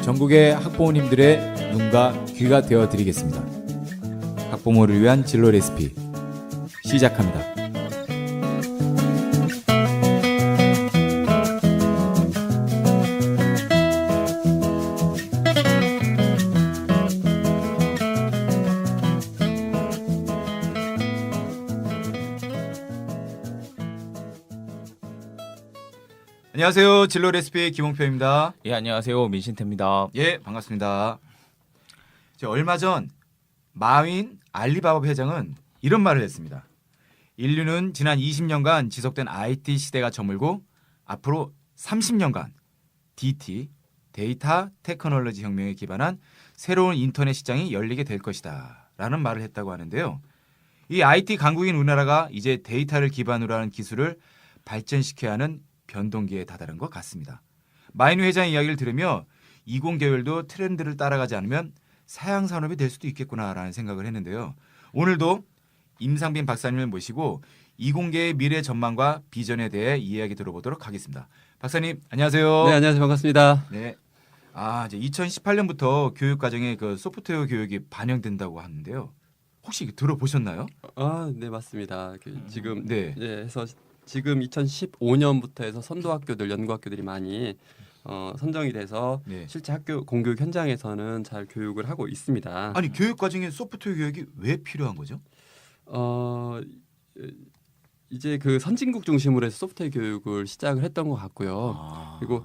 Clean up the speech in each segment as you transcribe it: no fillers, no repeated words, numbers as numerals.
전국의 학부모님들의 눈과 귀가 되어드리겠습니다. 학부모를 위한 진로 레시피 시작합니다. 안녕하세요. 진로 레시피 김홍표입니다. 예, 안녕하세요. 민신태입니다. 예, 반갑습니다. 얼마 전 마윈 알리바바 회장은 이런 말을 했습니다. 인류는 지난 20년간 지속된 IT 시대가 저물고 앞으로 30년간 DT, 데이터 테크놀로지 혁명에 기반한 새로운 인터넷 시장이 열리게 될 것이다 라는 말을 했다고 하는데요. 이 IT 강국인 우리나라가 이제 데이터를 기반으로 하는 기술을 발전시켜야 하는 변동기에 다다른 것 같습니다. 마윈 회장의 이야기를 들으며 이공계열도 트렌드를 따라가지 않으면 사양산업이 될 수도 있겠구나라는 생각을 했는데요. 오늘도 임상빈 박사님을 모시고 이공계의 미래 전망과 비전에 대해 이야기 들어보도록 하겠습니다. 박사님 안녕하세요. 네, 안녕하세요. 반갑습니다. 네. 이제 2018년부터 교육과정에 그 소프트웨어 교육이 반영된다고 하는데요. 혹시 들어보셨나요? 네, 맞습니다. 지금 네. 해서 지금 2015년부터 해서 선도학교들, 연구학교들이 많이 선정이 돼서 네. 실제 학교 공교육 현장에서는 잘 교육을 하고 있습니다. 아니 교육과정에 소프트웨어 교육이 왜 필요한 거죠? 이제 그 선진국 중심으로 해서 소프트웨어 교육을 시작을 했던 것 같고요. 그리고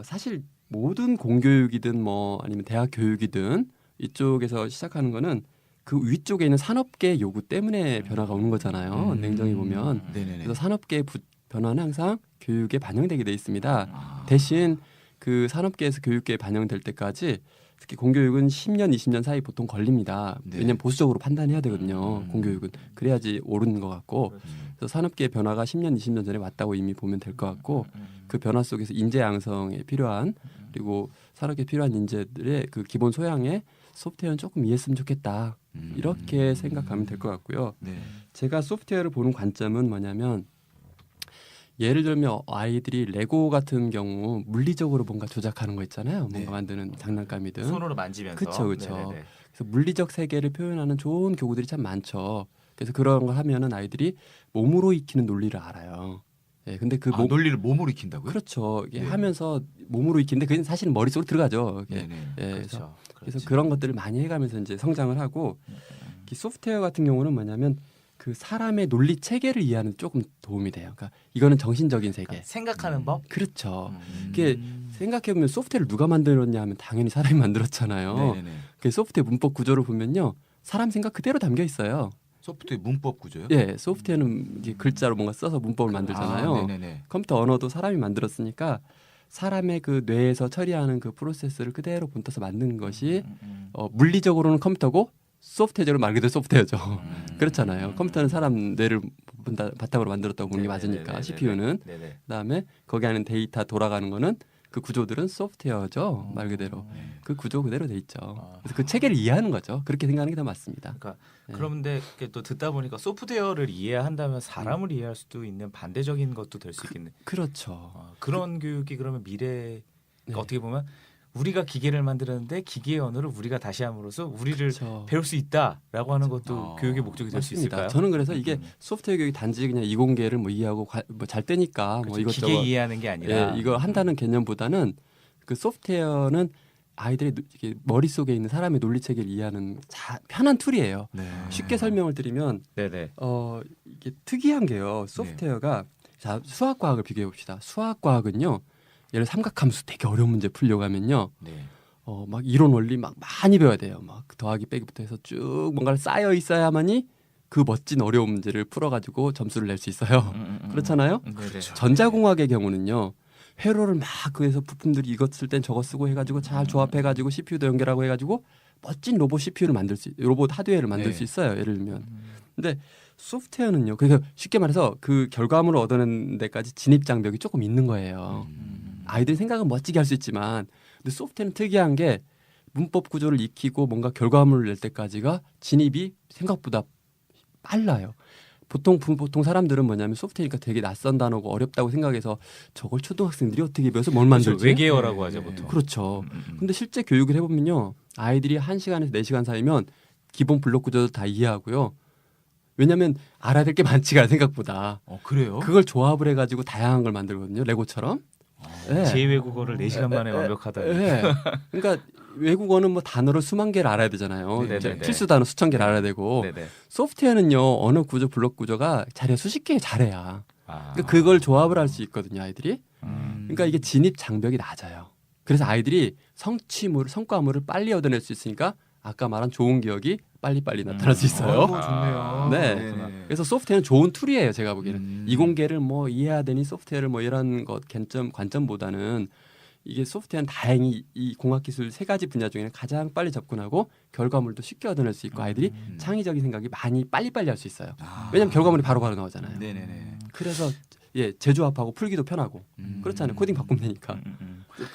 사실 모든 공교육이든 뭐 아니면 대학 교육이든 이쪽에서 시작하는 거는 그 위쪽에 있는 산업계 요구 때문에 변화가 오는 거잖아요. 냉정히 보면. 네네네. 그래서 산업계의 변화는 항상 교육에 반영되게 돼 있습니다. 대신 그 산업계에서 교육계에 반영될 때까지 특히 공교육은 10년, 20년 사이 보통 걸립니다. 네. 왜냐하면 보수적으로 판단해야 되거든요. 공교육은. 그래야지 옳은 것 같고. 그래서 산업계의 변화가 10년, 20년 전에 왔다고 이미 보면 될 것 같고 그 변화 속에서 인재 양성에 필요한 그리고 산업계에 필요한 인재들의 그 기본 소양에 소프트웨어는 조금 이해했으면 좋겠다. 이렇게 생각하면 될 것 같고요. 네. 제가 소프트웨어를 보는 관점은 뭐냐면 예를 들면 아이들이 레고 같은 경우 물리적으로 뭔가 조작하는 거 있잖아요. 뭔가 네. 만드는 장난감이든. 손으로 만지면서. 그렇죠. 네네네. 그래서 물리적 세계를 표현하는 좋은 교구들이 참 많죠. 그래서 그런 걸 하면은 아이들이 몸으로 익히는 논리를 알아요. 예, 근데 그 논리를 몸으로 익힌다고요? 그렇죠. 이게 네. 하면서 몸으로 익히는데 그게 사실은 머릿속으로 들어가죠. 이게. 네네. 예, 그렇죠. 그래서 그런 것들을 많이 해가면서 이제 성장을 하고 이 소프트웨어 같은 경우는 뭐냐면 그 사람의 논리 체계를 이해하는 데 조금 도움이 돼요. 그러니까 이거는 정신적인 세계. 그러니까 생각하는 법. 그렇죠. 이게 생각해 보면 소프트웨어를 누가 만들었냐 하면 당연히 사람이 만들었잖아요. 네네네. 그 소프트웨어 문법 구조를 보면요, 사람 생각 그대로 담겨 있어요. 소프트웨어 문법 구조요? 예, 소프트웨어는 이게 글자로 뭔가 써서 문법을 만들잖아요. 네네네. 컴퓨터 언어도 사람이 만들었으니까 사람의 그 뇌에서 처리하는 그 프로세스를 그대로 본떠서 만드는 것이 물리적으로는 컴퓨터고 소프트웨어적으로 말 그대로 소프트웨어죠. 그렇잖아요. 컴퓨터는 사람 뇌를 바탕으로 만들었다고 보는 게 맞으니까 CPU는. 네네. 그다음에 거기 안에 데이터 돌아가는 거는 그 구조들은 소프트웨어죠. 말 그대로. 그 구조 그대로 돼 있죠. 그래서 그 체계를 이해하는 거죠. 그렇게 생각하는 게 더 맞습니다. 그러니까 네. 그런데 또 듣다 보니까 소프트웨어를 이해한다면 사람을 이해할 수도 있는 반대적인 것도 될 수 있겠네. 그렇죠. 그런 교육이 그러면 미래 네. 어떻게 보면 우리가 기계를 만들었는데 기계의 언어를 우리가 다시 함으로써 우리를 그렇죠. 배울 수 있다라고 하는 것도 교육의 목적이 될 수 맞습니다. 있을까요? 저는 그래서 이게 소프트웨어 교육이 단지 그냥 이공계를 뭐 이해하고 뭐 잘 때니까 뭐 그렇죠. 이것저것 기계 이해하는 게 아니라 이거 한다는 개념보다는 그 소프트웨어는 아이들이 이렇게 머릿속에 있는 사람의 논리 체계를 이해하는 편한 툴이에요. 네. 쉽게 설명을 드리면 네네. 이게 특이한 게요. 소프트웨어가 자, 수학과학을 비교해 봅시다. 수학과학은요. 예를 삼각함수 되게 어려운 문제 풀려고 하면요. 네. 막 이론 원리 막 많이 배워야 돼요. 막 더하기 빼기부터 해서 쭉 뭔가를 쌓여 있어야만이 그 멋진 어려운 문제를 풀어가지고 점수를 낼 수 있어요. 그렇잖아요. 네네. 전자공학의 경우는요. 회로를 막 그래서 부품들이 이것 쓸 땐 저것 쓰고 해가지고 잘 조합해가지고 CPU도 연결하고 해가지고 멋진 로봇 CPU를 로봇 하드웨어를 만들 네. 수 있어요. 예를 들면. 근데 소프트웨어는요. 그래서 쉽게 말해서 그 결과물을 얻어내는 데까지 진입 장벽이 조금 있는 거예요. 아이들이 생각은 멋지게 할 수 있지만 근데 소프트웨어는 특이한 게 문법 구조를 익히고 뭔가 결과물을 낼 때까지가 진입이 생각보다 빨라요. 보통 사람들은 뭐냐면 소프트웨어니까 되게 낯선 단어고 어렵다고 생각해서 저걸 초등학생들이 어떻게 배워서 뭘 만들지? 외계어라고 하죠 네, 보통. 그렇죠. 근데 실제 교육을 해보면요, 아이들이 1시간에서 4시간 사이면 기본 블록 구조도 다 이해하고요. 왜냐하면 알아야 될 게 많지가 생각보다. 그래요? 그걸 조합을 해가지고 다양한 걸 만들거든요. 레고처럼. 네. 제2외국어를 4시간 만에 완벽하다. 네. 그러니까 외국어는 뭐 단어를 수만 개를 알아야 되잖아요. 네네네. 필수 단어 수천 개를 알아야 되고 네네. 소프트웨어는요, 언어 구조, 블록 구조가 잘해 수십 개 잘해야. 아. 그러니까 그걸 조합을 할 수 있거든요, 아이들이. 음. 그러니까 이게 진입 장벽이 낮아요. 그래서 아이들이 성과물을 빨리 얻어낼 수 있으니까 아까 말한 좋은 기억이 빨리빨리 나타날 수 있어요. 좋네요. 네. 네네. 그래서 소프트웨어는 좋은 툴이에요, 제가 보기에는. 음. 이공계를 뭐 이해해야 되니 소프트웨어를 뭐 이런 것 관점보다는 이게 소프트웨어는 다행히 이 공학기술 세 가지 분야 중에는 가장 빨리 접근하고 결과물도 쉽게 얻어낼 수 있고 아이들이 창의적인 생각이 많이 빨리빨리 할 수 있어요. 왜냐하면 결과물이 바로바로 나오잖아요. 네네네. 그래서 재조합하고 풀기도 편하고 그렇잖아요. 코딩 바꾸면 되니까.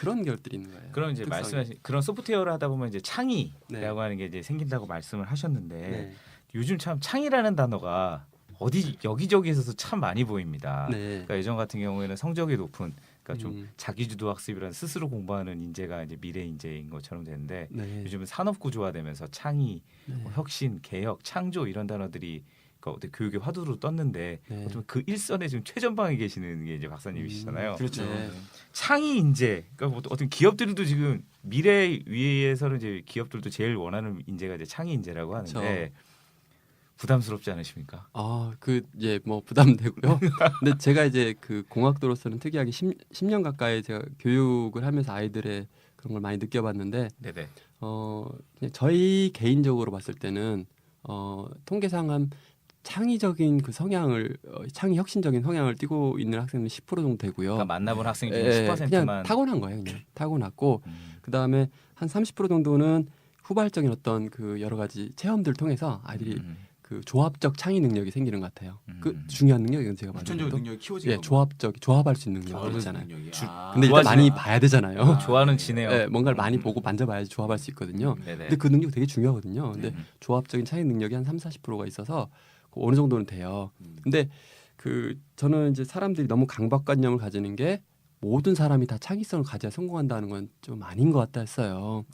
그런 결들이 있는 거예요. 그럼 이제 특성이. 말씀하신 그런 소프트웨어를 하다 보면 이제 창의라고 네. 하는 게 이제 생긴다고 말씀을 하셨는데 네. 요즘 참 창의라는 단어가 어디 여기저기에서도 참 많이 보입니다. 네. 그러니까 예전 같은 경우에는 성적이 높은 그러니까 좀 음. 자기주도 학습이란 스스로 공부하는 인재가 이제 미래 인재인 것처럼 되는데 네. 요즘은 산업 구조화되면서 창의, 네. 뭐 혁신, 개혁, 창조 이런 단어들이 그러니까 어떻게 교육의 화두로 떴는데 네. 어쩌면 그 일선에 지금 최전방에 계시는 게 이제 박사님이시잖아요. 그렇죠. 네. 창의 인재, 그러니까 뭐 어떤 기업들도 지금 미래 위에서는 이제 기업들도 제일 원하는 인재가 이제 창의 인재라고 하는데 부담스럽지 않으십니까? 뭐 부담되고요. 근데 제가 이제 그 공학도로서는 특이하게 10년 가까이 제가 교육을 하면서 아이들의 그런 걸 많이 느껴봤는데 네네. 그냥 저희 개인적으로 봤을 때는 통계상 한 창의적인 그 성향을 창의 혁신적인 성향을 띠고 있는 학생은 10% 정도 되고요. 그러니까 만나본 학생 중에 예, 10%만 그냥 타고난 거예요. 그냥 타고났고 그 다음에 한 30% 정도는 후발적인 어떤 그 여러 가지 체험들을 통해서 아이들이 그 조합적 창의 능력이 생기는 것 같아요. 그 중요한 능력이건 제가 봤을 후천적 때도 능력이 키워지는 예, 조합할 수 있는 능력 조합할 수 있잖아요. 있는 능력이. 근데 일단 좋아지네. 많이 봐야 되잖아요. 좋아하는 지네요. 예, 뭔가를 많이 보고 만져봐야지 조합할 수 있거든요. 네네. 근데 그 능력 되게 중요하거든요. 근데 조합적인 창의 능력이 한 30-40%가 있어서 어느 정도는 돼요. 근데 그 저는 이제 사람들이 너무 강박관념을 가지는 게 모든 사람이 다 창의성을 가져야 성공한다는 건 좀 아닌 것 같다 했어요.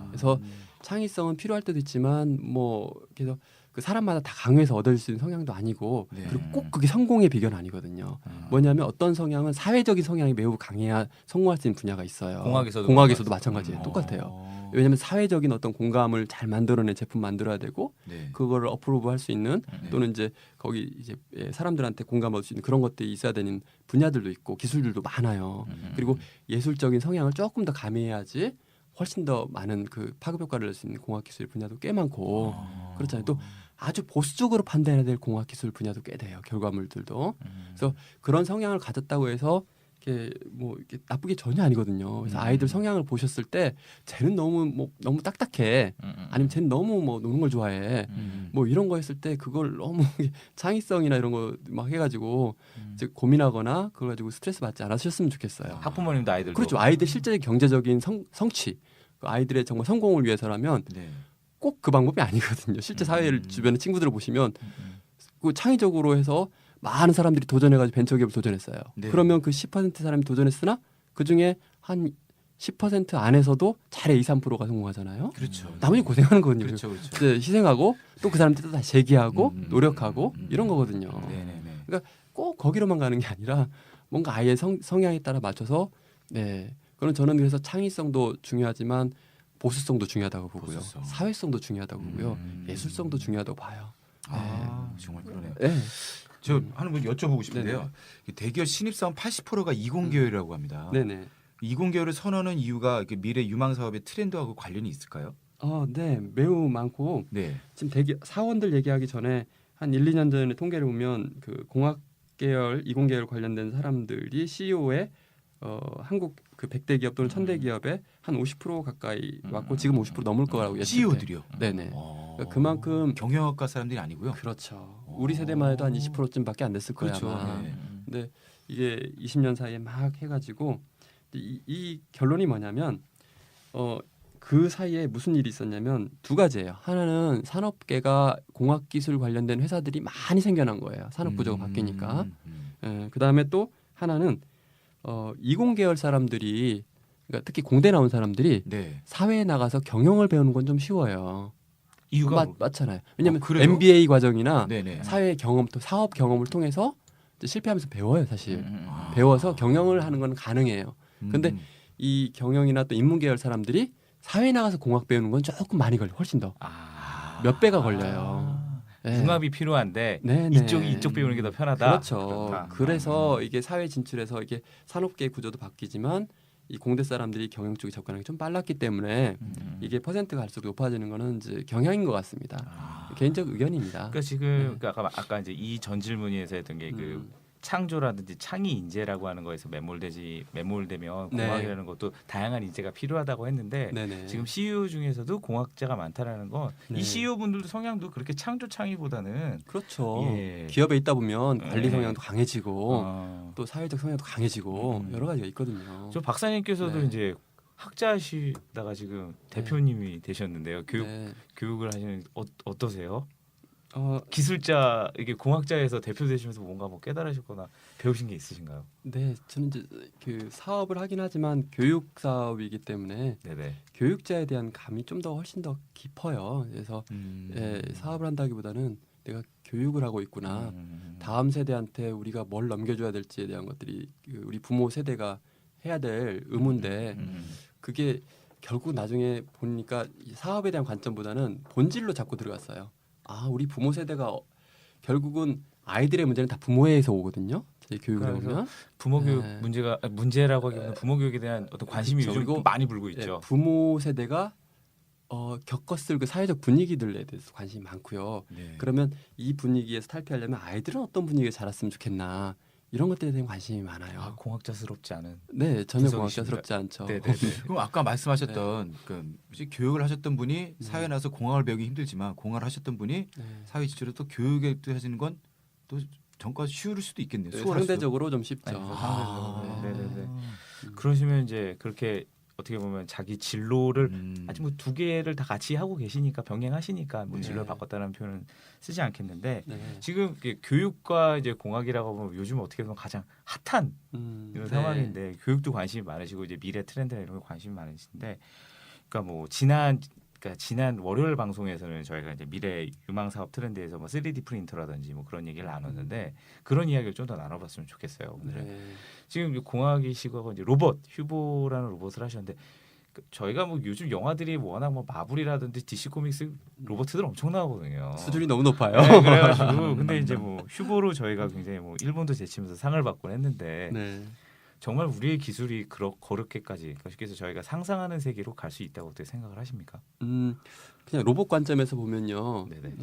그래서 창의성은 필요할 때도 있지만 뭐 그래서 그 사람마다 다 강해서 얻을 수 있는 성향도 아니고 네. 그리고 꼭 그게 성공의 비결은 아니거든요. 뭐냐면 어떤 성향은 사회적인 성향이 매우 강해야 성공할 수 있는 분야가 있어요. 공학에서도 마찬가지예요. 똑같아요. 왜냐하면 사회적인 어떤 공감을 잘 만들어낸 제품 만들어야 되고 네. 그거를 어프로브 할 수 있는 또는 이제 거기 이제 사람들한테 공감할 수 있는 그런 것들이 있어야 되는 분야들도 있고 기술들도 많아요. 그리고 예술적인 성향을 조금 더 가미해야지 훨씬 더 많은 그 파급 효과를 낼 수 있는 공학 기술 분야도 꽤 많고 그렇잖아요. 또 아주 보수적으로 판단해야 될 공학 기술 분야도 꽤 돼요. 결과물들도. 그래서 그런 성향을 가졌다고 해서 이게 뭐 이렇게 나쁘게 전혀 아니거든요. 그래서 아이들 성향을 보셨을 때 쟤는 너무 딱딱해. 아니면 쟤는 너무 뭐 노는 걸 좋아해. 뭐 이런 거 했을 때 그걸 너무 창의성이나 이런 거 막 해가지고 이제 고민하거나 그걸 가지고 스트레스 받지 않으셨으면 좋겠어요. 학부모님도 아이들도 그렇죠. 아이들 실제 경제적인 성취, 그 아이들의 정말 성공을 위해서라면 네. 꼭 그 방법이 아니거든요. 실제 사회를 주변의 친구들을 보시면 그 창의적으로 해서 많은 사람들이 도전해가지고 벤처기업을 도전했어요. 네. 그러면 그 10% 사람이 도전했으나 그 중에 한 10% 안에서도 잘해 2-3%가 성공하잖아요. 그렇죠. 나머지 고생하는 거거든요. 그렇죠, 그렇죠. 이제 희생하고 또 그 사람들도 다시 재기하고 노력하고 이런 거거든요. 네네네. 꼭 거기로만 가는 게 아니라 뭔가 아이의 성향에 따라 맞춰서 그건 저는 그래서 창의성도 중요하지만 보수성도 중요하다고 보고요. 보수성. 사회성도 중요하다고 보고요. 예술성도 중요하다고 봐요. 정말 그러네요. 네. 저 하는 분 여쭤보고 싶은데요. 대기업 신입사원 80%가 이공계열이라고 합니다. 네네. 이공계열을 선호하는 이유가 이렇게 미래 유망 사업의 트렌드하고 관련이 있을까요? 네, 매우 많고 네. 지금 사원들 얘기하기 전에 한 1-2년 전에 통계를 보면 그 공학 계열, 이공계열 관련된 사람들이 CEO에 한국 그 100대 기업 또는 1000대 기업에 한 50% 가까이 왔고 지금 50% 넘을 거라고 예측돼. CEO들이요. 네네. 그러니까 그만큼 경영학과 사람들이 아니고요. 그렇죠. 우리 세대만 해도 한 20%쯤밖에 안 됐을 거야 그렇죠. 아마. 네. 근데 이게 20년 사이에 막 해가지고 이 결론이 뭐냐면 그 사이에 무슨 일이 있었냐면 두 가지예요. 하나는 산업계가 공학기술 관련된 회사들이 많이 생겨난 거예요. 산업 구조가 바뀌니까. 그 다음에 또 하나는 이공계열 사람들이 그러니까 특히 공대 나온 사람들이 네. 사회에 나가서 경영을 배우는 건 좀 쉬워요. 이유가 뭐- 맞잖아요. 왜냐하면 그래요? MBA 과정이나 네네. 사회 경험 또 사업 경험을 통해서 이제 실패하면서 배워요. 사실 아. 배워서 경영을 하는 건 가능해요. 근데 이 경영이나 또 인문계열 사람들이 사회에 나가서 공학 배우는 건 조금 많이 걸려. 훨씬 더 몇 배가 걸려요. 네. 융합이 필요한데 네네. 이쪽 배우는 게 더 편하다. 그렇죠. 그렇다. 그래서 이게 사회 진출해서 이게 산업계 구조도 바뀌지만 이 공대 사람들이 경영 쪽에 접근하는 게 좀 빨랐기 때문에 이게 퍼센트가 갈수록 높아지는 거는 이제 경향인 것 같습니다. 개인적 의견입니다. 그러니까 지금 그러니까 아까 이제 이 전 질문에서 했던 게 그 창조라든지 창의 인재라고 하는 거에서 매몰되면 네. 공학이라는 것도 다양한 인재가 필요하다고 했는데 네네. 지금 CU 중에서도 공학자가 많다라는 건 이 네. CU 분들도 성향도 그렇게 창조 창의보다는 그렇죠. 예. 기업에 있다 보면 관리 예. 성향도 강해지고 또 또 사회적 성향도 강해지고 여러 가지가 있거든요. 저 박사님께서도 네. 이제 학자시다가 지금 대표님이 되셨는데요. 네. 교육을 하시는 어떠세요? 어, 기술자 이게 공학자에서 대표 되시면서 뭔가 뭐 깨달으셨거나 배우신 게 있으신가요? 네, 저는 이제 그 사업을 하긴 하지만 교육 사업이기 때문에 네네. 교육자에 대한 감이 좀 더 훨씬 더 깊어요. 그래서 예, 사업을 한다기보다는 내가 교육을 하고 있구나. 다음 세대한테 우리가 뭘 넘겨줘야 될지에 대한 것들이 그 우리 부모 세대가 해야 될 의무인데 그게 결국 나중에 보니까 이 사업에 대한 관점보다는 본질로 자꾸 들어갔어요. 아, 우리 부모 세대가 결국은 아이들의 문제는 다 부모에서 오거든요. 제 교육을 그래서 보면 부모 교육 네. 문제라고 하기보다는 부모 교육에 대한 어떤 관심이 그렇죠. 요즘 그리고 많이 불고 예, 있죠. 부모 세대가 겪었을 그 사회적 분위기들에 대해서 관심이 많고요. 네. 그러면 이 분위기에서 탈피하려면 아이들은 어떤 분위기에서 자랐으면 좋겠나 이런 것들에 대한 관심이 많아요. 아, 공학자스럽지 않은. 네, 전혀 분석이십니다. 공학자스럽지 않죠. 네네네. 그럼 아까 말씀하셨던 그 뭐지, 교육을 하셨던 분이 사회 나서 공학을 배우기 힘들지만 공학을 하셨던 분이 네. 사회 진출을 또 교육에 또 하시는 건 또 전과 쉬울 수도 있겠네요. 네, 수월할 수도. 상대적으로 좀 쉽죠. 네, 상대적으로. 네. 네네네. 그러시면 이제 그렇게 어떻게 보면 자기 진로를 아직 뭐 두 개를 다 같이 하고 계시니까 병행하시니까 뭐 네. 진로를 바꿨다는 표현은 쓰지 않겠는데 네. 지금 이게 교육과 이제 공학이라고 보면 요즘 어떻게 보면 가장 핫한 이런 네. 상황인데 교육도 관심이 많으시고 이제 미래 트렌드나 이런 거 관심이 많으신데 그러니까 뭐 지난 월요일 방송에서는 저희가 이제 미래 유망 사업 트렌드에서 뭐 3D 프린터라든지 뭐 그런 얘기를 나눴는데 그런 이야기를 좀 더 나눠봤으면 좋겠어요. 오늘은 네. 지금 공학이시고 이제 로봇 휴보라는 로봇을 하셨는데 저희가 뭐 요즘 영화들이 워낙 뭐 마블이라든지 DC 코믹스 로봇들 엄청 나오거든요. 수준이 너무 높아요. 네, 그래가지고 근데 이제 뭐 휴보로 저희가 굉장히 뭐 일본도 제치면서 상을 받곤 했는데 네. 정말 우리의 기술이 그렇게까지 그러니까 쉽게 해서 저희가 상상하는 세계로 갈 수 있다고 어떻게 생각을 하십니까? 그냥 로봇 관점에서 보면요. 네네.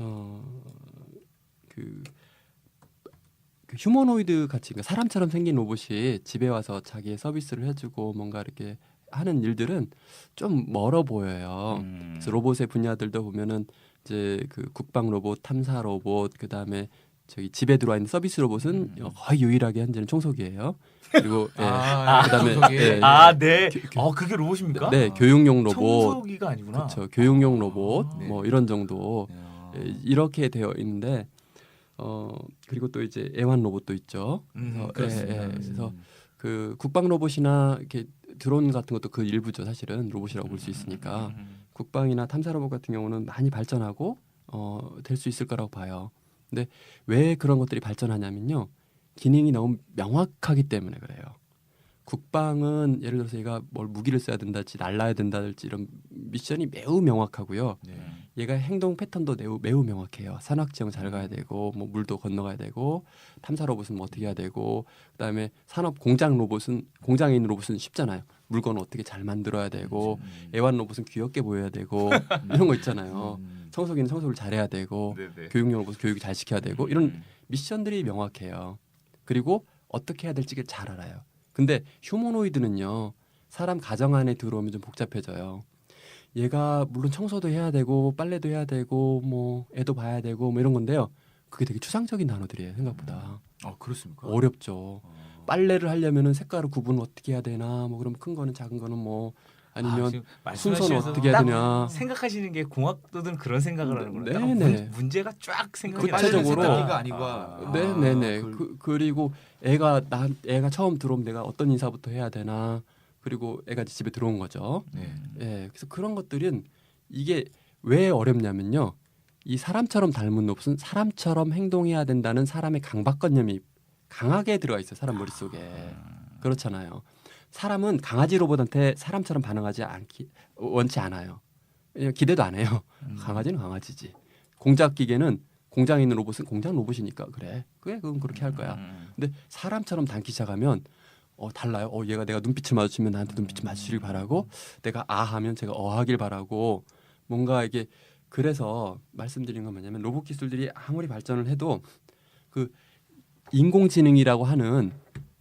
그 휴머노이드 같이 그러니까 사람처럼 생긴 로봇이 집에 와서 자기의 서비스를 해주고 뭔가 이렇게 하는 일들은 좀 멀어 보여요. 그래서 로봇의 분야들도 보면은 이제 그 국방 로봇, 탐사 로봇, 그 다음에 저기 집에 들어와 있는 서비스 로봇은 거의 유일하게 현재는 청소기예요. 그리고 그다음에 예, 아, 네. 그게 로봇입니까? 네, 교육용 로봇, 청소기가 아니구나. 그렇죠. 교육용 로봇, 네. 뭐 이런 정도 이렇게 되어 있는데 그리고 또 이제 애완 로봇도 있죠. 그렇습니다. 그래서 그 국방 로봇이나 이렇게 드론 같은 것도 그 일부죠. 사실은 로봇이라고 볼 수 있으니까 국방이나 탐사 로봇 같은 경우는 많이 발전하고 될 수 있을 거라고 봐요. 근데 왜 그런 것들이 발전하냐면요. 기능이 너무 명확하기 때문에 그래요. 국방은 예를 들어서 얘가 뭘 무기를 써야 된다든지 날라야 된다든지 이런 미션이 매우 명확하고요. 얘가 행동 패턴도 매우 명확해요. 산악지형 잘 가야 되고 뭐 물도 건너가야 되고 탐사 로봇은 뭐 어떻게 해야 되고 그다음에 산업 공장 로봇은 공장에 있는 로봇은 쉽잖아요. 물건을 어떻게 잘 만들어야 되고 애완 로봇은 귀엽게 보여야 되고 이런 거 있잖아요. 청소기는 청소를 잘해야 되고 교육용 로봇은 교육을 잘 시켜야 되고 이런 미션들이 명확해요. 그리고 어떻게 해야 될지 잘 알아요. 근데 휴머노이드는요. 사람 가정 안에 들어오면 좀 복잡해져요. 얘가 물론 청소도 해야 되고 빨래도 해야 되고 뭐 애도 봐야 되고 뭐 이런 건데요. 그게 되게 추상적인 단어들이에요. 생각보다. 그렇습니까? 어렵죠. 빨래를 하려면은 색깔을 구분을 어떻게 해야 되나 뭐 그럼 큰 거는 작은 거는 뭐 아니면 지금 순서는 말씀하시면서 어떻게 해야 딱 되냐. 생각하시는 게 공학도든 그런 생각을 하는구나. 네네. 문제가 쫙 생각이 구체적으로 나시는구나. 세탁기가 아니고 네네네. 그걸- 그리고 애가 처음 들어오면 내가 어떤 인사부터 해야 되나. 그리고 애가 이제 집에 들어온 거죠. 네. 예, 그래서 그런 것들은 이게 왜 어렵냐면요. 이 사람처럼 닮은 몹은 사람처럼 행동해야 된다는 사람의 강박관념이 강하게 들어가 있어요. 사람 머릿속에. 그렇잖아요. 사람은 강아지 로봇한테 사람처럼 반응하지 원치 않아요. 그냥 기대도 안 해요. 강아지는 강아지지. 공작 기계는 공장에 있는 로봇은 공장 로봇이니까 그래. 그건 그렇게 할 거야. 근데 사람처럼 닮기 시작하면 달라요. 얘가 내가 눈빛을 마주치면 나한테 눈빛을 마주치길 바라고, 내가 하면 제가 하길 바라고, 뭔가 이게 그래서 말씀드린 건 뭐냐면 로봇 기술들이 아무리 발전을 해도 그 인공지능이라고 하는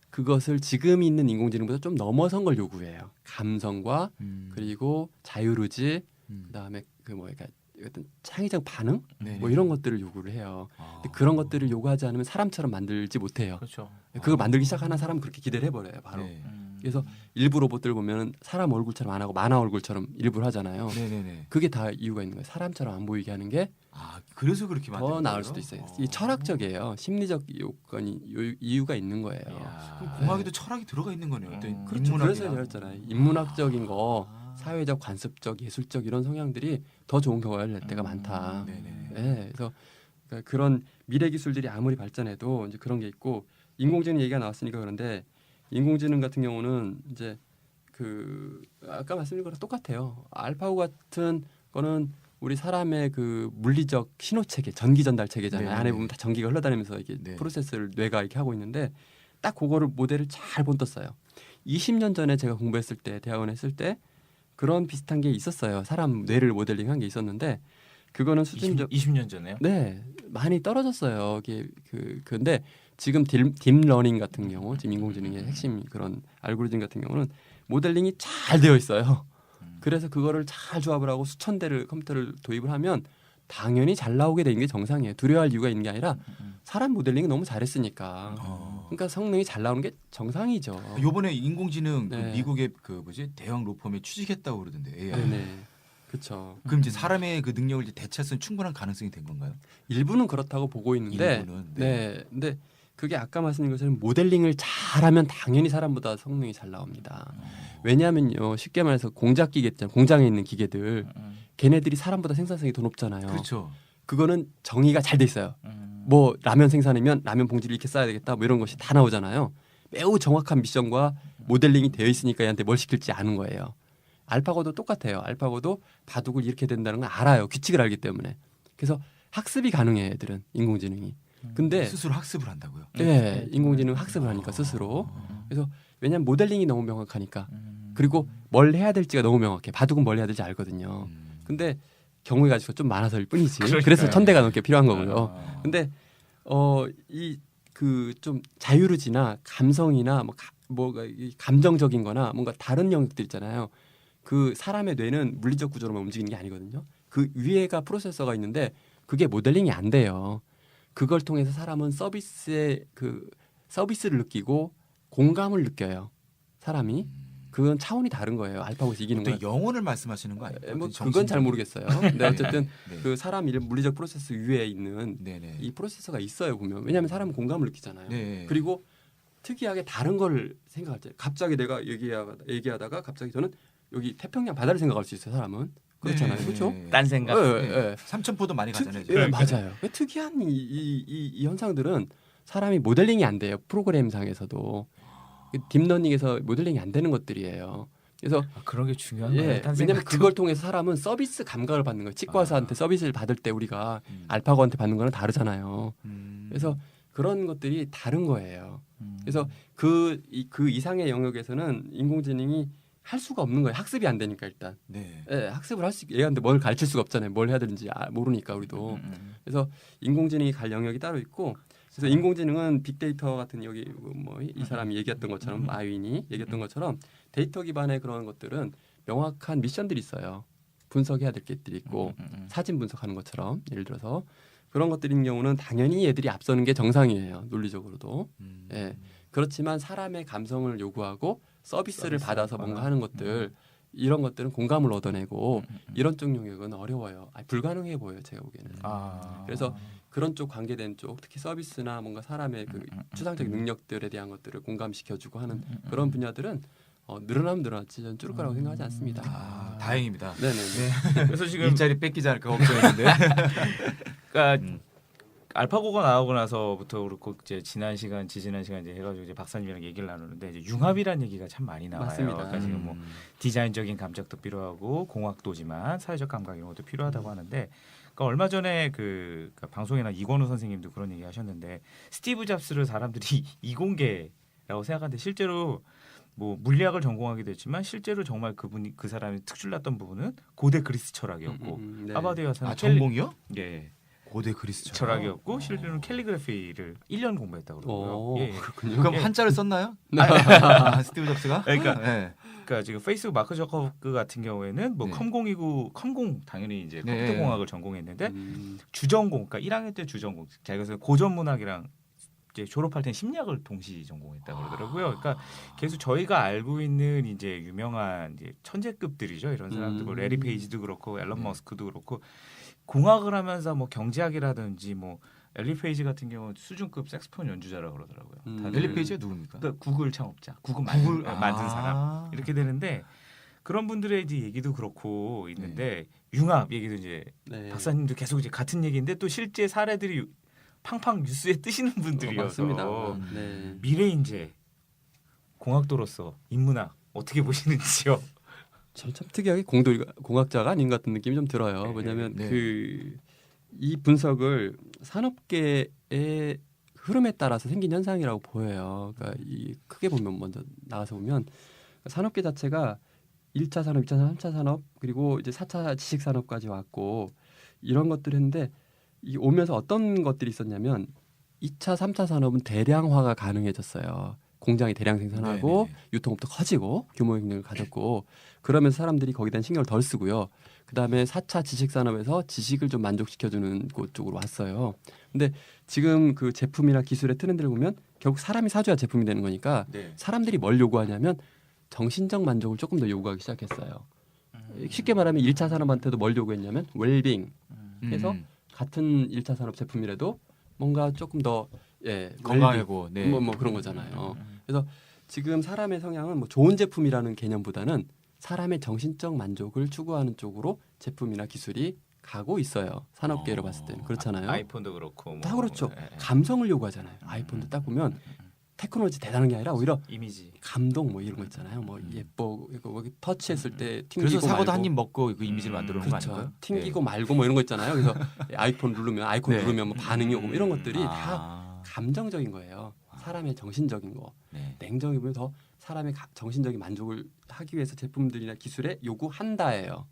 그것을 지금 있는 인공지능보다 좀 넘어선 걸 요구해요. 감성과 그리고 자유의지, 그다음에 그러니까 어떤 창의적 반응 네. 뭐 이런 것들을 요구를 해요. 근데 그런 것들을 요구하지 않으면 사람처럼 만들지 못해요. 그렇죠. 그걸 만들기 시작하는 사람은 그렇게 기대를 해버려요. 바로. 네. 그래서 일부 로봇들 보면 사람 얼굴처럼 안 하고 만화 얼굴처럼 일부러 하잖아요. 네네네. 그게 다 이유가 있는 거예요. 사람처럼 안 보이게 하는 게 그래서 그렇게 만든 더 나을 거예요? 수도 있어요. 이 철학적이에요. 심리적 이유가 있는 거예요. 그럼 공학에도 철학이 들어가 있는 거네요. 어떤 그렇죠. 인문학이나. 그래서 제가 했잖아요. 인문학적인 거, 사회적, 관습적, 예술적 이런 성향들이 더 좋은 결과를 낼 때가 많다. 네네. 네, 그래서 그러니까 그런 미래 기술들이 아무리 발전해도 이제 그런 게 있고, 인공지능 얘기가 나왔으니까 그런데 인공지능 같은 경우는 이제 그 아까 말씀드린 거랑 똑같아요. 알파고 같은 거는 우리 사람의 그 물리적 신호 체계, 전기 전달 체계잖아요. 네네. 안에 보면 다 전기가 흘러다니면서 이게 네. 프로세스를 뇌가 이렇게 하고 있는데, 딱 그거를 모델을 잘 본떴어요. 20년 전에 제가 공부했을 때, 대학원 했을 때 그런 비슷한 게 있었어요. 사람 뇌를 모델링한 게 있었는데, 그거는 수준적 20년 전에요? 네, 많이 떨어졌어요. 근데 지금 딥러닝 같은 경우, 지금 인공지능의 핵심 그런 알고리즘 같은 경우는 모델링이 잘 되어 있어요. 그래서 그거를 잘 조합을 하고 수천 대를 컴퓨터를 도입을 하면 당연히 잘 나오게 되는 게 정상이에요. 두려워할 이유가 있는 게 아니라 사람 모델링이 너무 잘했으니까. 그러니까 성능이 잘 나오는 게 정상이죠. 요번에 인공지능 그 네. 미국의 그 대형 로펌에 취직했다고 그러던데. AI. 네네, 그렇죠. 그럼 이제 사람의 그 능력을 이제 대체할 수 있는 충분한 가능성이 된 건가요? 일부는 그렇다고 보고 있는데, 일부는, 네, 근데 그게 아까 말씀드린 것처럼 모델링을 잘하면 당연히 사람보다 성능이 잘 나옵니다. 왜냐하면요, 쉽게 말해서 공작 기계 있잖아요. 공장에 있는 기계들, 걔네들이 사람보다 생산성이 더 높잖아요. 그렇죠. 그거는 정의가 잘 돼 있어요. 뭐 라면 생산이면 라면 봉지를 이렇게 싸야 되겠다, 뭐 이런 것이 다 나오잖아요. 매우 정확한 미션과 모델링이 되어 있으니까 얘한테 뭘 시킬지 아는 거예요. 알파고도 똑같아요. 알파고도 바둑을 이렇게 된다는 걸 알아요. 규칙을 알기 때문에. 그래서 학습이 가능해요, 애들은, 인공지능이. 근데 스스로 학습을 한다고요. 네, 인공지능 학습을 하니까 스스로. 그래서 왜냐하면 모델링이 너무 명확하니까. 그리고 뭘 해야 될지가 너무 명확해. 바둑은 뭘 해야 될지 알거든요. 근데 경우의 가지가 좀 많아서일 뿐이지. 그러니까요. 그래서 1000대가 넘게 필요한 거고요. 근데 이 그 좀 자유의지나 감성이나 이 감정적인거나 뭔가 다른 영역들 있잖아요. 그 사람의 뇌는 물리적 구조로만 움직이는 게 아니거든요. 그 위에가 프로세서가 있는데 그게 모델링이 안 돼요. 그걸 통해서 사람은 서비스를 느끼고 공감을 느껴요. 사람이. 그건 차원이 다른 거예요. 알파고에서 이기는 또 건. 영혼을 말씀하시는 거 아니에요? 뭐 어떤 그건 잘 정신적인- 모르겠어요. 근데 어쨌든 네. 그 사람 이름 물리적 프로세스 위에 있는 네네. 이 프로세서가 있어요, 보면. 왜냐하면 사람은 공감을 느끼잖아요. 네. 그리고 특이하게 다른 걸 생각할 때, 갑자기 내가 얘기하다가 갑자기 저는 여기 태평양 바다를 생각할 수 있어요, 사람은. 그렇잖아요, 네. 그렇죠? 딴 생각. 예, 예. 삼천포도 많이 가잖아요. 예, 맞아요. 특이한 이 현상들은 사람이 모델링이 안 돼요. 프로그램상에서도 딥러닝에서 모델링이 안 되는 것들이에요. 그래서 그런 게 중요한 거예요. 예, 딴 왜냐하면 생각. 그걸 통해서 사람은 서비스 감각을 받는 거예요. 치과의사한테 서비스를 받을 때 우리가 알파고한테 받는 거랑 다르잖아요. 그래서 그런 것들이 다른 거예요. 그래서 그 이상의 영역에서는 인공지능이 할 수가 없는 거예요. 학습이 안 되니까 일단. 네. 예, 학습을 얘한테 뭘 가르칠 수가 없잖아요. 뭘 해야 되는지 모르니까 우리도. 그래서 인공지능이 갈 영역이 따로 있고, 그래서 인공지능은 빅데이터 같은 여기 뭐 이 사람이 얘기했던 것처럼, 마윈이 얘기했던 것처럼 데이터 기반의 그런 것들은 명확한 미션들이 있어요. 분석해야 될 것들이 있고, 사진 분석하는 것처럼 예를 들어서 그런 것들인 경우는 당연히 얘들이 앞서는 게 정상이에요. 논리적으로도. 예. 그렇지만 사람의 감성을 요구하고 서비스를 받아서 뭔가 하는 것들, 이런 것들은 공감을 얻어내고 이런 쪽 영역은 어려워요. 불가능해 보여요. 제가 보기에는. 그래서 그런 쪽 관계된 쪽 특히 서비스나 뭔가 사람의 그 추상적인 능력들에 대한 것들을 공감시켜주고 하는 그런 분야들은 늘어나면 늘어났지 저는 줄을 거라고 생각하지 않습니다. 다행입니다. 네네. 그래서 지금 일자리 뺏기지 않을까 걱정했는데. 그러니까 알파고가 나오고 나서부터 그렇고 이제 지난 시간 지지난 시간 이제 해가지고 이제 박사님이랑 얘기를 나누는데 이제 융합이라는 얘기가 참 많이 나와요. 맞습니다. 그러니까 지금 뭐 디자인적인 감각도 필요하고 공학도지만 사회적 감각 이런 것도 필요하다고 하는데, 그러니까 얼마 전에 그러니까 방송이나 이건우 선생님도 그런 얘기 하셨는데 스티브 잡스를 사람들이 이공계라고 생각하는데 실제로 뭐 물리학을 전공하기도 했지만 실제로 정말 그분이 그 사람이 특출났던 부분은 고대 그리스 철학이었고 네. 하버드에 가서는 전공이요? 예. 고대 그리스 철학이었고 실제로는 캘리그래피를 1년 공부했다고 그러고요. 예. 그렇군요. 그럼 예. 한자를 썼나요? 스티브 잡스가? 그러니까 네. 그러니까 지금 페이스북 마크 저커버그 같은 경우에는 뭐 네. 컴공 당연히 이제 네. 컴퓨터 공학을 전공했는데 주전공, 그러니까 1학년 때 주전공, 자기가 그래서 고전 문학이랑 이제 졸업할 땐 심리학을 동시 전공했다고 그러더라고요. 그러니까 계속 저희가 알고 있는 이제 유명한 이제 천재급들이죠. 이런 사람들 뭐 레리 페이지도 그렇고 앨런 머스크도 그렇고 공학을 하면서 뭐 경제학이라든지 뭐 엘리 페이지 같은 경우 수준급 색스폰 연주자라 그러더라고요. 다들. 엘리 페이지가 누굽니까? 그러니까 구글 창업자, 구글 만든 사람 이렇게 되는데 그런 분들의 이제 얘기도 그렇고 있는데 융합 얘기도 이제 네. 박사님도 계속 이제 같은 얘기인데 또 실제 사례들이 팡팡 뉴스에 뜨시는 분들이어서 맞습니다. 네. 미래 인재 공학도로서 인문학 어떻게 보시는지요? 참 특이하게 공학자가 아닌 것 같은 느낌이 좀 들어요. 왜냐하면 네. 이 분석을 산업계의 흐름에 따라서 생긴 현상이라고 보여요. 그러니까 이 크게 보면 먼저 나가서 보면 산업계 자체가 1차 산업, 2차 산업, 3차 산업 그리고 이제 4차 지식 산업까지 왔고 이런 것들을 했는데 이 오면서 어떤 것들이 있었냐면 2차, 3차 산업은 대량화가 가능해졌어요. 공장이 대량 생산하고 네네네. 유통업도 커지고 규모의 경쟁을 가졌고 그러면서 사람들이 거기에 대한 신경을 덜 쓰고요. 그다음에 4차 지식 산업에서 지식을 좀 만족시켜주는 곳 쪽으로 왔어요. 근데 지금 그 제품이나 기술의 트렌드를 보면 결국 사람이 사줘야 제품이 되는 거니까 네. 사람들이 뭘 요구하냐면 정신적 만족을 조금 더 요구하기 시작했어요. 쉽게 말하면 1차 산업한테도 뭘 요구했냐면 웰빙 해서 같은 1차 산업 제품이라도 뭔가 조금 더 건강하고 네. 뭐 그런 거잖아요. 그래서 지금 사람의 성향은 뭐 좋은 제품이라는 개념보다는 사람의 정신적 만족을 추구하는 쪽으로 제품이나 기술이 가고 있어요. 산업계로 봤을 때는 그렇잖아요. 아이폰도 그렇고 뭐. 다 그렇죠. 예, 예. 감성을 요구하잖아요. 아이폰도 딱 보면 테크놀로지 대단한 게 아니라 오히려 이미지. 감동 뭐 이런 거 있잖아요. 뭐 예뻐 이거 터치했을 때 튕기고 그래서 사과도 말고. 한 입 먹고 그 이미지를 만들어 놓은 거 그렇죠. 아닐까요? 튕기고 말고 뭐 이런 거 있잖아요. 그래서 아이콘 네. 누르면 뭐 반응이 오고 뭐 이런 것들이 다 아. 감정적인 거예요. 사람의 정신적인 거. 네. 냉정히 보면 더 사람의 정신적인 만족을 하기 위해서 제품들이나 기술에 요구한다예요.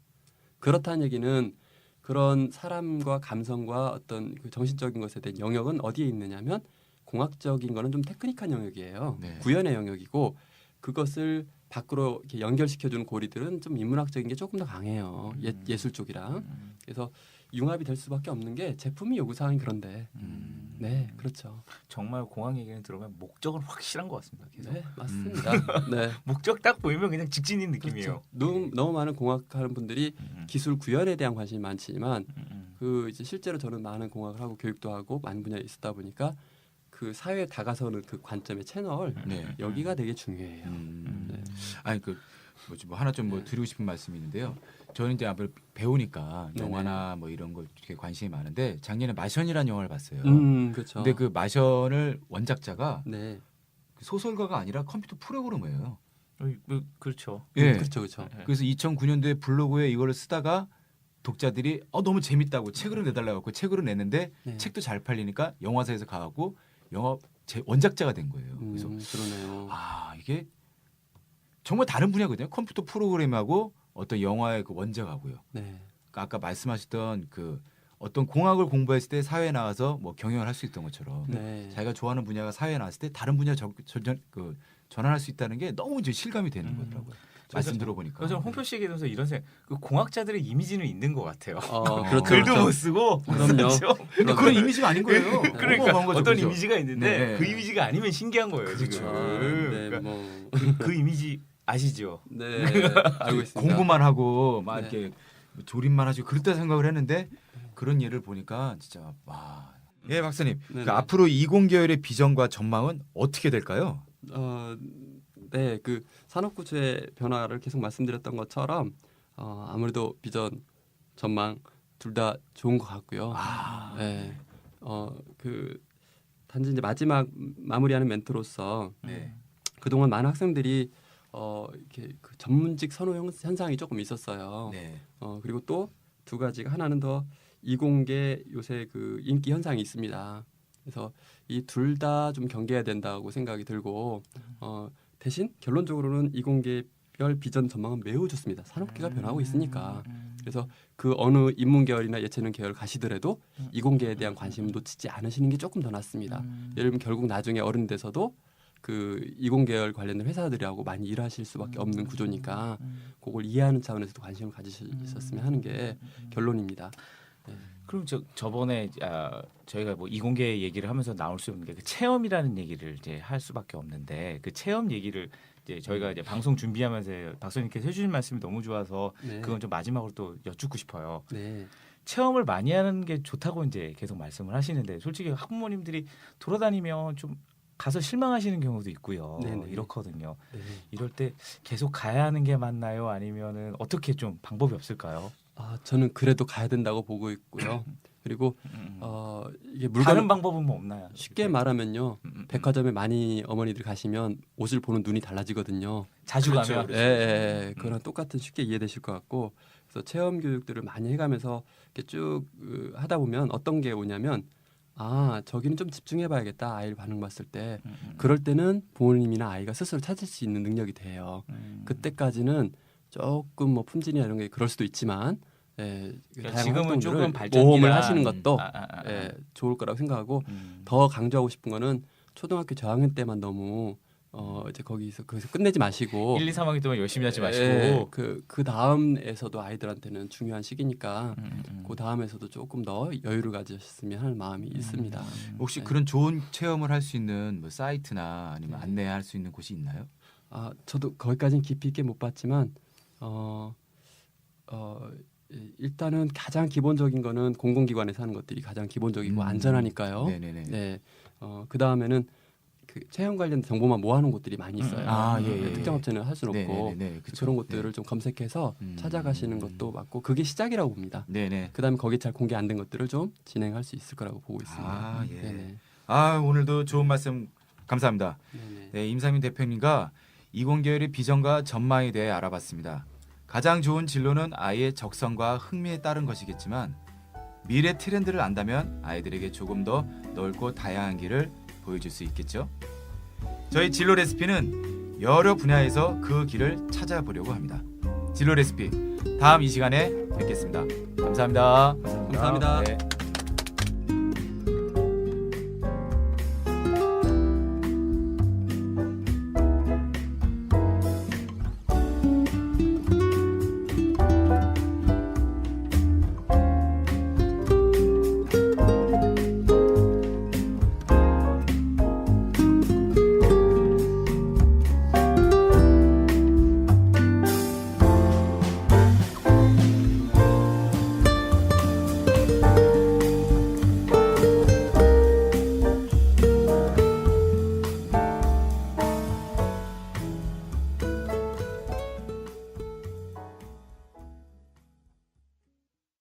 그렇다는 얘기는 그런 사람과 감성과 어떤 그 정신적인 것에 대한 영역은 어디에 있느냐면 공학적인 거는 좀 테크닉한 영역이에요. 네. 구현의 영역이고 그것을 밖으로 이렇게 연결시켜주는 고리들은 좀 인문학적인 게 조금 더 강해요. 예술 쪽이랑. 그래서 융합이 될 수밖에 없는 게 제품이 요구사항이 그런데. 네, 그렇죠. 정말 공학 얘기를 들으면 목적은 확실한 것 같습니다. 계속. 네, 맞습니다. 네. 목적 딱 보이면 그냥 직진인 느낌이에요. 그렇죠. 너무 많은 공학하는 분들이 기술 구현에 대한 관심이 많지만 그 이제 실제로 저는 많은 공학을 하고 교육도 하고 많은 분야에 있었다 보니까 그 사회에 다가서는 그 관점의 채널 네. 여기가 되게 중요해요. 네. 아니 그 뭐지 뭐 하나 좀 뭐 드리고 싶은 말씀이 있는데요. 저는 이제 아무래도 배우니까 네네. 영화나 뭐 이런 거 되게 관심이 많은데 작년에 마션이라는 영화를 봤어요. 그렇죠. 근데 그 마션을 원작자가 네, 소설가가 아니라 컴퓨터 프로그래머예요. 그렇죠. 예. 그렇죠, 그렇죠. 그래서 2009년도에 블로그에 이거를 쓰다가 독자들이 너무 재밌다고 책으로 내달라고 책으로 냈는데 네. 책도 잘 팔리니까 영화사에서 가고 영화 원작자가 된 거예요. 그래서 그러네요. 이게 정말 다른 분야거든요. 컴퓨터 프로그램하고 어떤 영화의 그 원작하고요. 네, 그러니까 아까 말씀하셨던 그 어떤 공학을 공부했을 때 사회에 나와서 뭐 경영을 할 수 있던 것처럼 네. 자기가 좋아하는 분야가 사회에 나왔을 때 다른 분야 전환할 수 있다는 게 너무 이제 실감이 되는 거더라고요. 말씀 들어보니까. 그래서 홍표 씨 얘기하면서 이런 그 공학자들의 이미지는 있는 것 같아요. 그렇죠, 글도 그렇죠. 못 쓰고 그럼요. 그렇죠? 근데 그런 이미지가 아닌 거예요. 그러니까 어마어마한 거죠, 어떤 그죠? 이미지가 있는데 네. 그 이미지가 아니면 신기한 거예요. 그렇죠. 지금. 네, 그러니까 뭐 그 이미지 아시죠? 네, 알고 있습니다. 공부만 하고 막 네. 이렇게 조립만 하시고 그렇다 생각을 했는데 그런 예를 보니까 진짜 와. 예, 박사님. 네네. 그 앞으로 20계열의 비전과 전망은 어떻게 될까요? 네, 그 산업구조의 변화를 계속 말씀드렸던 것처럼 아무래도 비전, 전망 둘 다 좋은 것 같고요. 네, 그 단지 이제 마지막 마무리하는 멘트로서 네. 그동안 많은 학생들이 이렇게 그 전문직 선호 현상이 조금 있었어요. 네. 그리고 또 두 가지가 하나는 더 이공계 요새 그 인기 현상이 있습니다. 그래서 이 둘 다 좀 경계해야 된다고 생각이 들고 대신 결론적으로는 이공계별 비전 전망은 매우 좋습니다. 산업계가 변하고 있으니까. 그래서 그 어느 인문 계열이나 예체능 계열 가시더라도 이공계에 대한 관심을 놓치지 않으시는 게 조금 더 낫습니다. 예를 들면 결국 나중에 어른 돼서도 그 이공계열 관련된 회사들하고 많이 일하실 수밖에 없는 구조니까 그걸 이해하는 차원에서도 관심을 가지셨으면 하는 게 결론입니다. 그럼 저번에 저희가 뭐 이공계 얘기를 하면서 나올 수 없는 게 그 체험이라는 얘기를 이제 할 수밖에 없는데 그 체험 얘기를 이제 저희가 이제 방송 준비하면서 박사님께서 해주신 말씀이 너무 좋아서 네. 그건 좀 마지막으로 또 여쭙고 싶어요. 네. 체험을 많이 하는 게 좋다고 이제 계속 말씀을 하시는데 솔직히 학부모님들이 돌아다니면 좀 가서 실망하시는 경우도 있고요. 네네. 이렇거든요. 네. 이럴 때 계속 가야 하는 게 맞나요? 아니면은 어떻게 좀 방법이 없을까요? 저는 그래도 가야 된다고 보고 있고요. 그리고 이게 물건 다른 방법은 뭐 없나요? 쉽게 말하면요. 백화점에 많이 어머니들 가시면 옷을 보는 눈이 달라지거든요. 자주 그렇죠. 가면 그거랑 똑같은 쉽게 이해되실 것 같고 그래서 체험 교육들을 많이 해가면서 이렇게 쭉 하다 보면 어떤 게 오냐면 저기는 좀 집중해봐야겠다 아이를 반응 봤을 때 그럴 때는 부모님이나 아이가 스스로 찾을 수 있는 능력이 돼요. 그때까지는 조금 뭐 품질이나 이런 게 그럴 수도 있지만 그러니까 다양한 지금은 조금 활동들을 발전이다. 모험을 하시는 것도 아. 좋을 거라고 생각하고 더 강조하고 싶은 거는 초등학교 저학년 때만 너무 이제 거기서 끝내지 마시고 1, 2, 3학기 동안 열심히 하지 마시고 그 다음에서도 아이들한테는 중요한 시기니까 그 다음에서도 조금 더 여유를 가지셨으면 하는 마음이 있습니다. 혹시 네. 그런 좋은 체험을 할 수 있는 뭐 사이트나 아니면 안내할 수 있는 곳이 있나요? 저도 거기까지는 깊이 있게 못 봤지만 일단은 가장 기본적인 거는 공공기관에서 하는 것들이 가장 기본적이고 안전하니까요. 네네네. 네. 그 다음에는 그 체험 관련 정보만 모아놓은 곳들이 많이 있어요. 예. 특정 업체는 할 수는 없고 네네네. 그쵸. 그런 것들을 좀 검색해서 찾아가시는 것도 맞고 그게 시작이라고 봅니다. 네네. 그다음에 거기 잘 공개 안 된 것들을 좀 진행할 수 있을 거라고 보고 있습니다. 예. 네네. 오늘도 좋은 말씀 감사합니다. 네네. 네, 임상민 대표님과 이공계열의 비전과 전망에 대해 알아봤습니다. 가장 좋은 진로는 아이의 적성과 흥미에 따른 것이겠지만 미래 트렌드를 안다면 아이들에게 조금 더 넓고 다양한 길을 보여줄 수 있겠죠. 저희 진로 레시피는 여러 분야에서 그 길을 찾아보려고 합니다. 진로 레시피 다음 이 시간에 뵙겠습니다. 감사합니다. 감사합니다. 네.